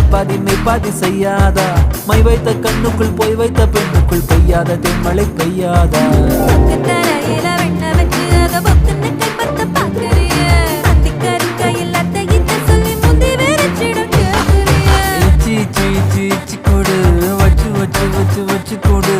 மெய்ப்பாதி செய்யாதா my வைத்த கண்ணுக்குள் போய் வைத்த பெண்ணுக்குள் பெய்யாத தென்மழை பெய்யாதா கொடு வச்சு கொடு